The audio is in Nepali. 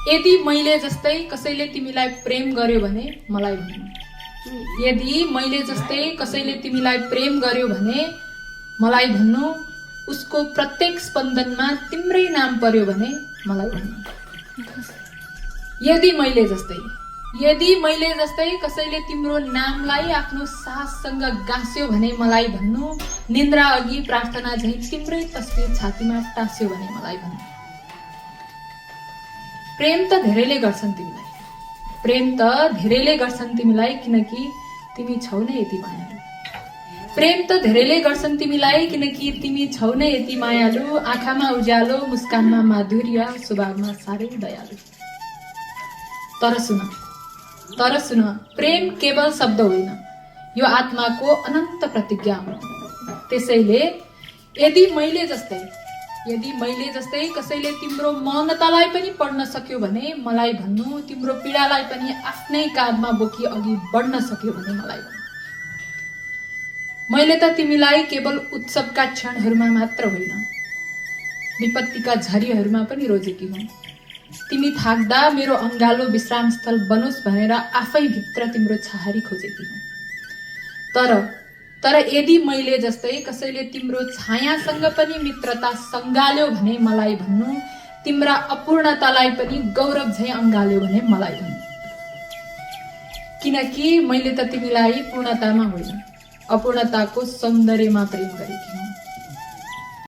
यदि मैले जस्तै कसैले तिमीलाई प्रेम गर्यो भने मलाई भन्नु। यदि मैले जस्तै कसैले तिमीलाई प्रेम गर्यो भने मलाई भन्नु। उसको प्रत्येक स्पन्दनमा तिम्रै नाम पर्यो भने मलाई भन्नु। यदि मैले जस्तै कसैले तिम्रो नामलाई आफ्नो साससँग गाँस्यो भने मलाई भन्नु। निन्द्रा अघि प्रार्थना झैं तिम्रै तस्बिर छातीमा टाँस्यो भने मलाई भन्नु। प्रेम त धेरैले गर्छन् तिमीलाई किनकि तिमी छौ नै यति मायालु। प्रेम त धेरैले गर्छन् तिमीलाई किनकि तिमी छौ नै यति मायालु। आँखामा उज्यालो, मुस्कानमा माधुर्य, स्वभावमा साह्रै दयालु। तर सुन, प्रेम केवल शब्द होइन, यो आत्माको अनन्त प्रतिज्ञा हो। त्यसैले यदि मैले जस्तै कसैले तिम्रो मौनतालाई पनि पढ्न सक्यो भने मलाई भन्नु। तिम्रो पीडालाई पनि आफ्नै काँधमा बोकी अघि बढ्न सक्यो भने मलाई भन्नु। मैले त तिमीलाई केवल उत्सवका क्षणहरूमा मात्र होइन, विपत्तिका झरीहरूमा पनि रोजेकी हुँ। तिमी थाक्दा मेरो अंगालो विश्राम स्थल बनोस् भनेर आफै भित्र तिम्रो छहारी खोजेकी हुँ। तर यदि मैले जस्तै कसैले तिम्रो छायासँग पनि मित्रता सङ्गाल्यो भने मलाई भन्नु। तिम्रा अपूर्णतालाई पनि गौरव झैं अंगाल्यो भने मलाई भन्नु। किनकि मैले त तिमीलाई पूर्णतामा होइन, अपूर्णताको सौन्दर्यमा प्रेम गरेकी हुँ।